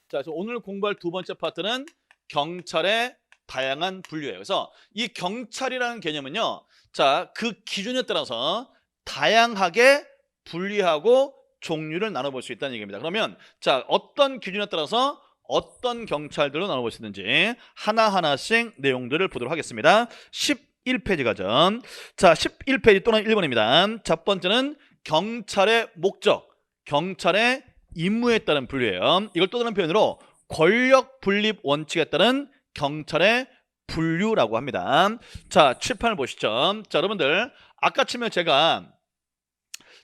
자, 그래서 오늘 공부할 두 번째 파트는 경찰의 다양한 분류예요. 그래서 이 경찰이라는 개념은요, 자, 그 기준에 따라서 다양하게 분리하고 종류를 나눠볼 수 있다는 얘기입니다. 그러면 자, 어떤 기준에 따라서 어떤 경찰들로 나눠볼 수 있는지 하나하나씩 내용들을 보도록 하겠습니다. 11페이지 가죠. 자, 11페이지 또는 1번입니다. 첫 번째는 경찰의 목적, 경찰의 임무에 따른 분류예요. 이걸 또 다른 표현으로 권력 분립 원칙에 따른 경찰의 분류라고 합니다. 자, 칠판을 보시죠. 자, 여러분들 아까 치면 제가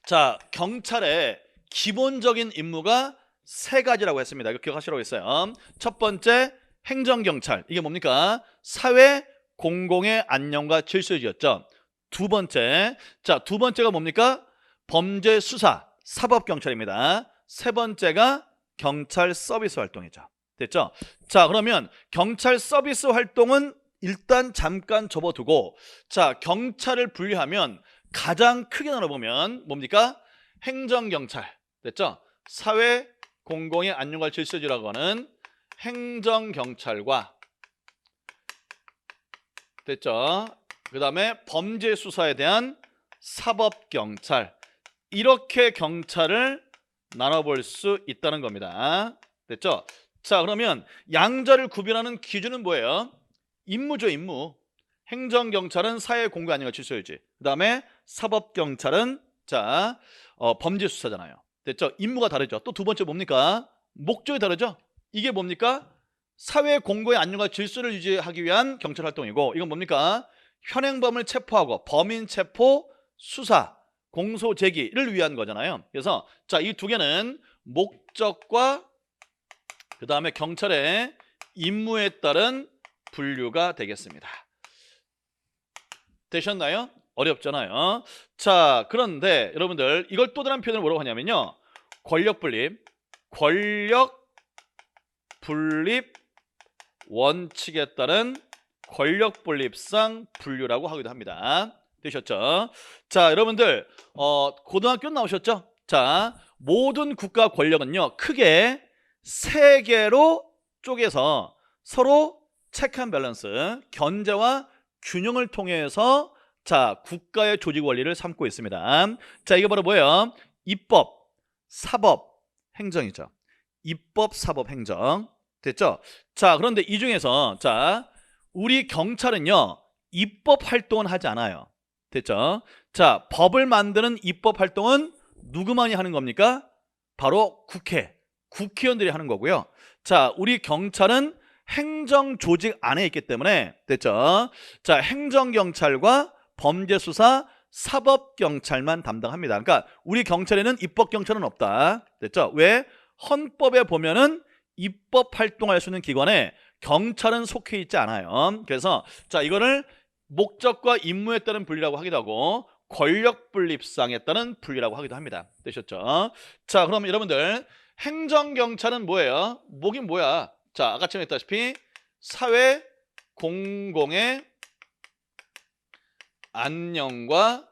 자, 경찰의 기본적인 임무가 세 가지라고 했습니다. 이거 기억하시라고 했어요. 첫 번째 행정경찰, 이게 뭡니까? 사회 공공의 안녕과 질서 유지였죠. 두 번째, 자, 두 번째가 뭡니까? 범죄 수사 사법경찰입니다. 세 번째가 경찰 서비스 활동이죠. 됐죠? 자, 그러면 경찰 서비스 활동은 일단 잠깐 접어두고, 자, 경찰을 분류하면 가장 크게 나눠보면 뭡니까? 행정경찰. 됐죠? 사회 공공의 안녕과 질서주라고 하는 행정경찰과, 됐죠? 그 다음에 범죄 수사에 대한 사법경찰, 이렇게 경찰을 나눠볼 수 있다는 겁니다. 됐죠? 자, 그러면 양자를 구별하는 기준은 뭐예요? 임무죠, 임무. 행정경찰은 사회 공공 안녕과 질서 유지. 그 다음에 사법경찰은 자, 범죄 수사잖아요. 됐죠? 임무가 다르죠. 또 두 번째 뭡니까? 목적이 다르죠? 이게 뭡니까? 사회 공공의 안녕과 질서를 유지하기 위한 경찰 활동이고, 이건 뭡니까? 현행범을 체포하고 범인 체포, 수사, 공소 제기를 위한 거잖아요. 그래서 자, 이 두 개는 목적과 그 다음에 경찰의 임무에 따른 분류가 되겠습니다. 되셨나요? 어렵잖아요. 자, 그런데 여러분들 이걸 또 다른 표현을 뭐라고 하냐면요, 권력 분립 원칙에 따른 권력 분립상 분류라고 하기도 합니다. 되셨죠? 자, 여러분들 고등학교 나오셨죠? 자, 모든 국가 권력은요 크게 세 개로 쪼개서 서로 체크 앤 밸런스, 견제와 균형을 통해서 자, 국가의 조직 원리를 삼고 있습니다. 자, 이게 바로 뭐예요? 입법, 사법, 행정이죠. 입법, 사법, 행정. 됐죠? 자, 그런데 이 중에서 자, 우리 경찰은요 입법 활동은 하지 않아요. 됐죠? 자, 법을 만드는 입법 활동은 누구만이 하는 겁니까? 바로 국회의원들이 하는 거고요. 자, 우리 경찰은 행정 조직 안에 있기 때문에, 됐죠? 자, 행정경찰과 범죄수사 사법경찰만 담당합니다. 그러니까 우리 경찰에는 입법경찰은 없다. 됐죠? 왜? 헌법에 보면은 입법 활동할 수 있는 기관에 경찰은 속해 있지 않아요. 그래서 자, 이거를 목적과 임무에 따른 분리라고 하기도 하고 권력 분립상에 따른 분리라고 하기도 합니다. 되셨죠? 자, 그럼 여러분들 행정경찰은 뭐예요? 뭐긴 뭐야? 자, 아까 처음 했다시피 사회 공공의 안녕과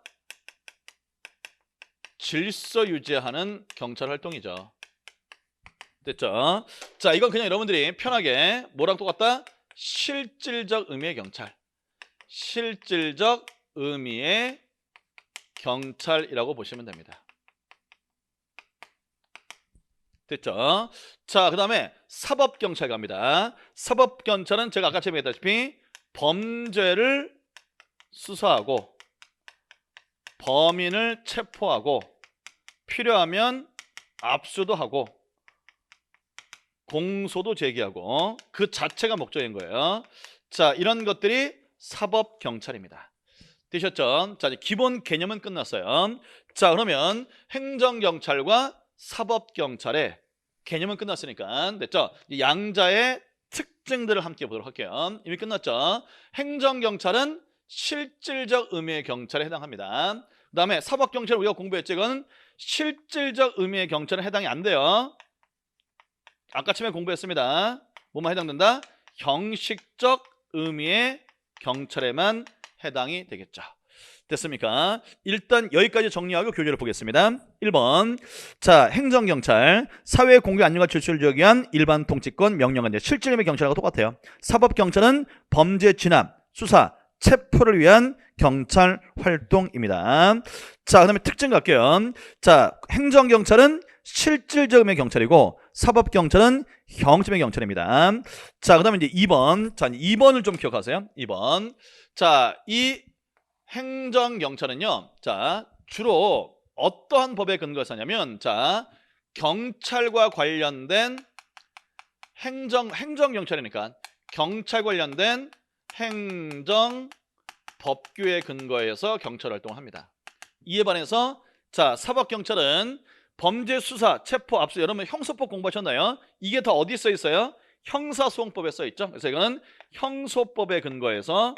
질서 유지하는 경찰 활동이죠. 됐죠? 자, 이건 그냥 여러분들이 편하게 뭐랑 똑같다? 실질적 의미의 경찰, 실질적 의미의 경찰이라고 보시면 됩니다. 됐죠? 자, 그 다음에 사법경찰 갑니다. 사법경찰은 제가 아까 얘기했다시피 범죄를 수사하고 범인을 체포하고 필요하면 압수도 하고 공소도 제기하고 그 자체가 목적인 거예요. 자, 이런 것들이 사법경찰입니다. 되셨죠? 자, 이제 기본 개념은 끝났어요. 자, 그러면 행정경찰과 사법경찰의 개념은 끝났으니까 됐죠? 양자의 특징들을 함께 보도록 할게요. 이미 끝났죠? 행정경찰은 실질적 의미의 경찰에 해당합니다. 그 다음에 사법경찰은 우리가 공부했죠? 이건 실질적 의미의 경찰은 해당이 안 돼요. 아까 처음에 공부했습니다. 뭐만 해당된다? 형식적 의미의 경찰에만 해당이 되겠죠. 됐습니까? 일단 여기까지 정리하고 교재를 보겠습니다. 1번. 자, 행정경찰, 사회 공개 안녕과 질서를 지키기 위한 일반 통치권 명령한 실질임의 경찰하고 똑같아요. 사법경찰은 범죄 진압, 수사, 체포를 위한 경찰 활동입니다. 자, 그 다음에 특징 갈게요. 자, 행정경찰은 실질적 의미의 경찰이고 사법경찰은 형식의 경찰입니다. 자, 그 다음에 이제 2번. 자, 2번을 좀 기억하세요. 2번. 자, 이 행정경찰은요, 자, 주로 어떠한 법에 근거해서 하냐면, 자, 경찰과 관련된 행정경찰이니까 경찰 관련된 행정법규에 근거해서 경찰 활동을 합니다. 이에 반해서 자, 사법경찰은 범죄 수사, 체포, 압수, 여러분 형소법 공부하셨나요? 이게 다 어디 써 있어요? 형사소송법에 써 있죠. 그래서 이거는 형소법에 근거해서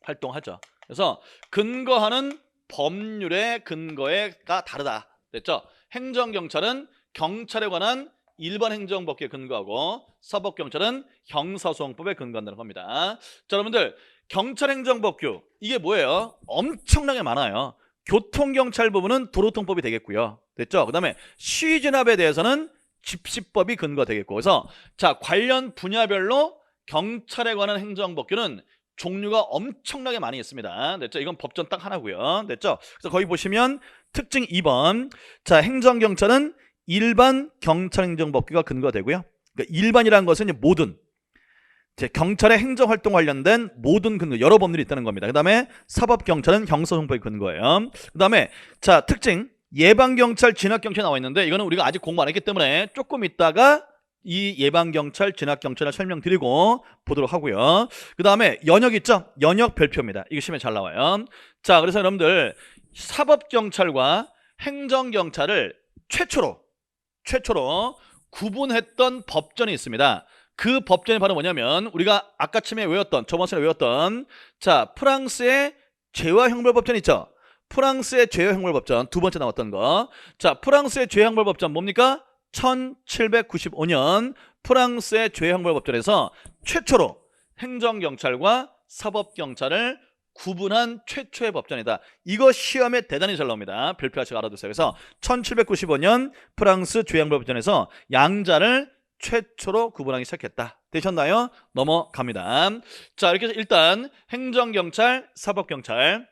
활동하죠. 그래서 근거하는 법률의 근거가 다르다. 됐죠? 행정경찰은 경찰에 관한 일반 행정법규에 근거하고 사법경찰은 형사소송법에 근거한다는 겁니다. 자, 여러분들 경찰행정법규 이게 뭐예요? 엄청나게 많아요. 교통경찰 부분은 도로통법이 되겠고요. 됐죠? 그 다음에 시위진압에 대해서는 집시법이 근거가 되겠고, 그래서 자, 관련 분야별로 경찰에 관한 행정법규는 종류가 엄청나게 많이 있습니다. 됐죠? 이건 법전 딱 하나고요. 됐죠? 그래서 거기 보시면 특징 2번. 자, 행정경찰은 일반 경찰행정법규가 근거가 되고요. 그러니까 일반이라는 것은 이제 모든 경찰의 행정활동 관련된 모든 근거, 여러 법률이 있다는 겁니다. 그 다음에 사법경찰은 형사소송법이 근거예요. 그 다음에 자, 특징 예방경찰, 진압경찰 나와 있는데 이거는 우리가 아직 공부 안 했기 때문에 조금 있다가 이 예방경찰, 진압경찰을 설명드리고 보도록 하고요. 그 다음에 연역 있죠? 연역 별표입니다. 이게 시험에 잘 나와요. 자, 그래서 여러분들 사법경찰과 행정경찰을 최초로 구분했던 법전이 있습니다. 그 법전이 바로 뭐냐면 우리가 아까쯤에 외웠던, 저번 시간에 외웠던 자, 프랑스의 죄와 형벌법전 있죠? 프랑스의 죄와 형벌법전 두 번째 나왔던 거. 자, 프랑스의 죄와 형벌법전 뭡니까? 1795년 프랑스의 죄와 형벌법전에서 최초로 행정경찰과 사법경찰을 구분한 최초의 법전이다. 이거 시험에 대단히 잘 나옵니다. 별표하시고 알아두세요. 그래서 1795년 프랑스 죄와 형벌법전에서 양자를 최초로 구분하기 시작했다. 되셨나요? 넘어갑니다. 자, 이렇게 해서 일단 행정경찰, 사법경찰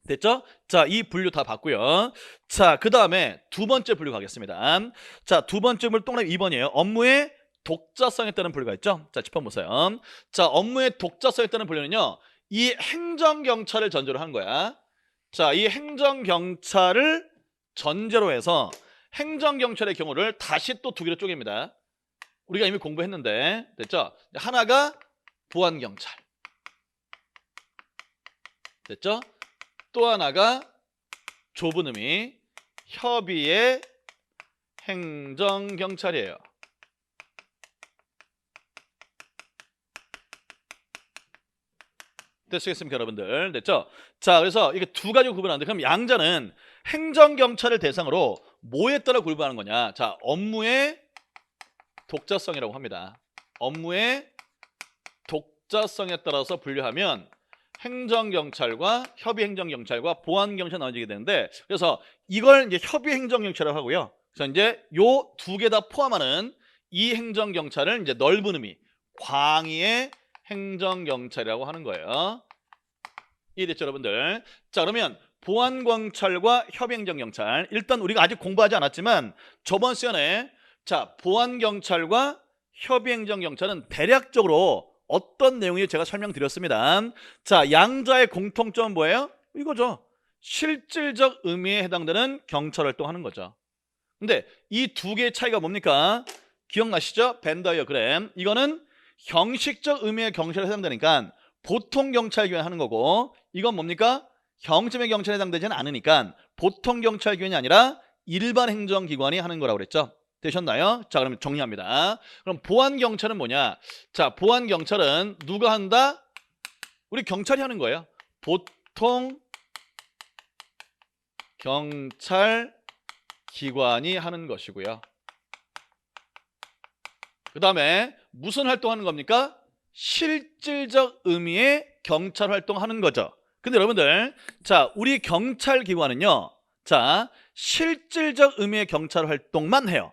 됐죠? 자, 이 분류 다 봤고요. 자, 그 다음에 두 번째 분류 가겠습니다. 자, 두 번째 분류 동그라미 2번이에요. 업무의 독자성에 따른 분류가 있죠? 자, 짚어보세요. 자, 업무의 독자성에 따른 분류는요, 이 행정경찰을 전제로 한 거야. 자, 이 행정경찰을 전제로 해서 행정경찰의 경우를 다시 또 두 개로 쪼갭니다. 우리가 이미 공부했는데 됐죠? 하나가 보안경찰 됐죠? 또 하나가 좁은 의미 협의의 행정경찰이에요. 됐겠습니까, 여러분들? 됐죠? 자, 그래서 이게 두 가지 구분하는데 그럼 양자는 행정경찰을 대상으로 뭐에 따라 구분하는 거냐? 자, 업무의 독자성이라고 합니다. 업무의 독자성에 따라서 분류하면 행정경찰과 협의행정경찰과 보안경찰 나눠지게 되는데, 그래서 이걸 이제 협의행정경찰이라고 하고요. 그래서 이제 요 두 개 다 포함하는 이 행정경찰을 이제 넓은 의미 광의의 행정경찰이라고 하는 거예요. 이해됐죠, 여러분들? 자, 그러면 보안경찰과 협의행정경찰, 일단 우리가 아직 공부하지 않았지만 저번 시간에 자, 보안경찰과 협의행정경찰은 대략적으로 어떤 내용이 제가 설명드렸습니다. 자, 양자의 공통점은 뭐예요? 이거죠. 실질적 의미에 해당되는 경찰 활동하는 거죠. 근데 이 두 개의 차이가 뭡니까? 기억나시죠? 벤 다이어그램. 이거는 형식적 의미의 경찰에 해당되니까 보통 경찰기관이 하는 거고, 이건 뭡니까? 형식의 경찰에 해당되지는 않으니까 보통 경찰기관이 아니라 일반 행정기관이 하는 거라고 그랬죠. 되셨나요? 자, 그러면 정리합니다. 그럼 보안경찰은 뭐냐? 자, 보안경찰은 누가 한다? 우리 경찰이 하는 거예요. 보통 경찰 기관이 하는 것이고요. 그 다음에 무슨 활동하는 겁니까? 실질적 의미의 경찰 활동하는 거죠. 근데 여러분들, 자, 우리 경찰기관은요, 자, 실질적 의미의 경찰 활동만 해요.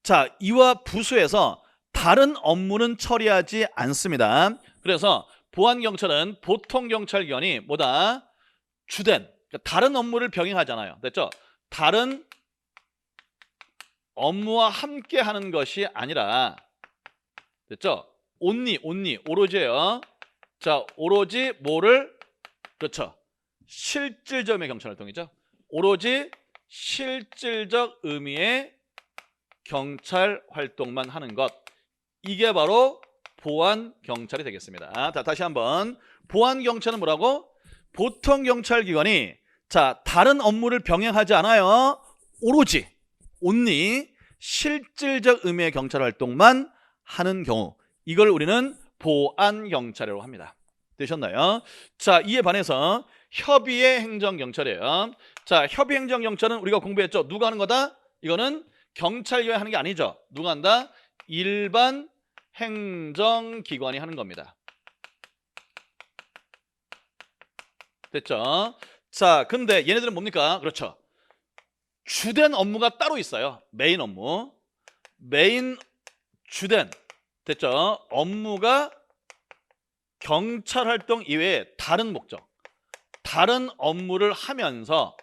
자, 이와 부수에서 다른 업무는 처리하지 않습니다. 그래서 보안경찰은 보통 경찰기관이 뭐다? 주된, 그러니까 다른 업무를 병행하잖아요. 됐죠? 다른 업무와 함께 하는 것이 아니라, 됐죠? 오로지예요. 자, 오로지 뭐를, 그렇죠, 실질적 의미의 경찰 활동이죠. 오로지 실질적 의미의 경찰 활동만 하는 것, 이게 바로 보안 경찰이 되겠습니다. 자, 다시 한번, 보안 경찰은 뭐라고? 보통 경찰기관이, 자, 다른 업무를 병행하지 않아요. 오로지 실질적 의미의 경찰 활동만 하는 경우, 이걸 우리는 보안 경찰이라고 합니다. 되셨나요? 자, 이에 반해서 협의의 행정경찰이에요. 자, 협의 행정경찰은 우리가 공부했죠. 누가 하는 거다? 이거는 경찰기관이 하는 게 아니죠. 누가 한다? 일반 행정기관이 하는 겁니다. 됐죠? 자, 근데 얘네들은 뭡니까? 그렇죠, 주된 업무가 따로 있어요. 메인 업무, 메인 주된, 됐죠? 업무가 경찰 활동 이외에 다른 목적, 다른 업무를 하면서,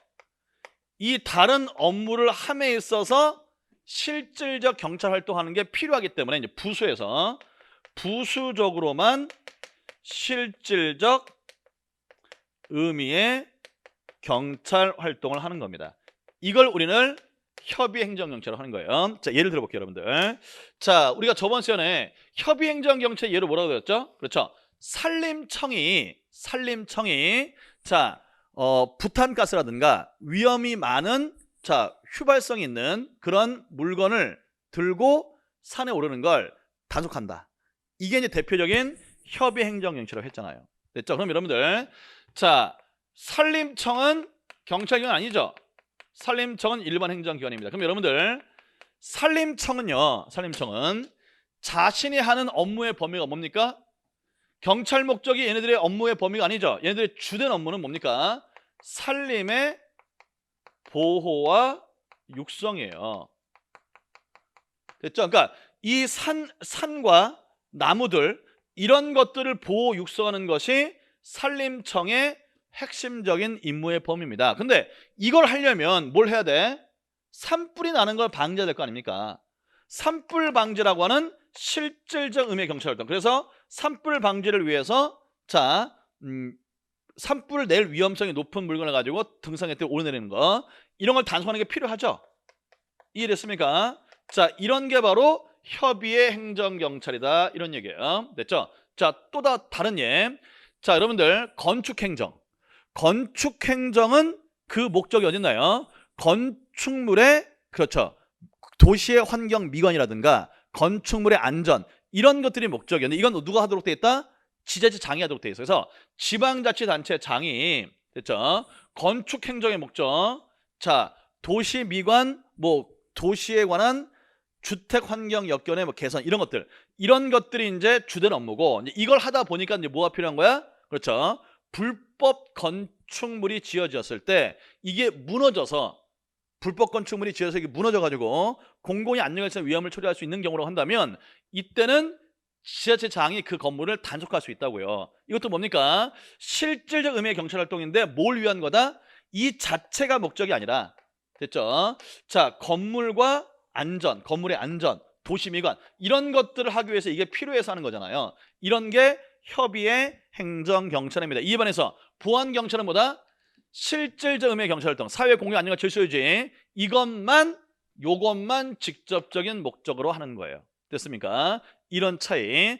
이 다른 업무를 함에 있어서 실질적 경찰 활동하는 게 필요하기 때문에 이제 부수에서 부수적으로만 실질적 의미의 경찰 활동을 하는 겁니다. 이걸 우리는 협의행정경찰로 하는 거예요. 자, 예를 들어볼게요, 여러분들. 자, 우리가 저번 시간에 협의행정경찰 예를 뭐라고 배웠죠? 그렇죠, 산림청이 자, 부탄가스라든가 위험이 많은, 자, 휘발성 있는 그런 물건을 들고 산에 오르는 걸 단속한다. 이게 이제 대표적인 협의행정경찰이라고 했잖아요. 됐죠? 그럼 여러분들, 자, 산림청은 경찰기관 아니죠? 산림청은 일반 행정기관입니다. 그럼 여러분들, 산림청은 자신이 하는 업무의 범위가 뭡니까? 경찰 목적이 얘네들의 업무의 범위가 아니죠. 얘네들의 주된 업무는 뭡니까? 산림의 보호와 육성이에요. 됐죠? 그러니까 이 산과 나무들, 이런 것들을 보호 육성하는 것이 산림청의 핵심적인 임무의 범위입니다. 근데 이걸 하려면 뭘 해야 돼? 산불이 나는 걸 방지해야 될 거 아닙니까? 산불 방지라고 하는 실질적 의미의 경찰 활동. 그래서 산불 방지를 위해서, 자, 산불을 낼 위험성이 높은 물건을 가지고 등산에 때 오르내리는 거, 이런 걸 단속하는 게 필요하죠. 이해됐습니까? 자, 이런 게 바로 협의의 행정경찰이다, 이런 얘기예요. 됐죠? 자, 또 다른 예. 자, 여러분들, 건축행정은 그 목적이 어딨나요? 건축물의, 그렇죠, 도시의 환경 미관이라든가 건축물의 안전, 이런 것들이 목적이었는데, 이건 누가 하도록 돼 있다? 지자체장이 하도록 돼 있어요. 그래서 지방자치단체장이, 됐죠, 건축행정의 목적, 자, 도시 미관, 뭐 도시에 관한 주택 환경 여건의 뭐 개선, 이런 것들이 이제 주된 업무고, 이제 이걸 하다 보니까 이제 뭐가 필요한 거야? 그렇죠, 불법 건축물이 지어졌을 때 이게 무너져서, 불법 건축물이 지어서 이게 무너져가지고 공공의 안전에 위험을 초래할 수 있는 경우로 한다면, 이때는 지자체장이 그 건물을 단속할 수 있다고요. 이것도 뭡니까? 실질적 의미의 경찰 활동인데 뭘 위한 거다? 이 자체가 목적이 아니라, 됐죠? 자, 건물의 안전, 도시미관, 이런 것들을 하기 위해서 이게 필요해서 하는 거잖아요. 이런 게 협의의 행정경찰입니다. 이에 반해서 보안경찰은 뭐다? 실질적 의미의 경찰활동, 사회 공유 안녕과 질서 유지, 요것만 직접적인 목적으로 하는 거예요. 됐습니까? 이런 차이.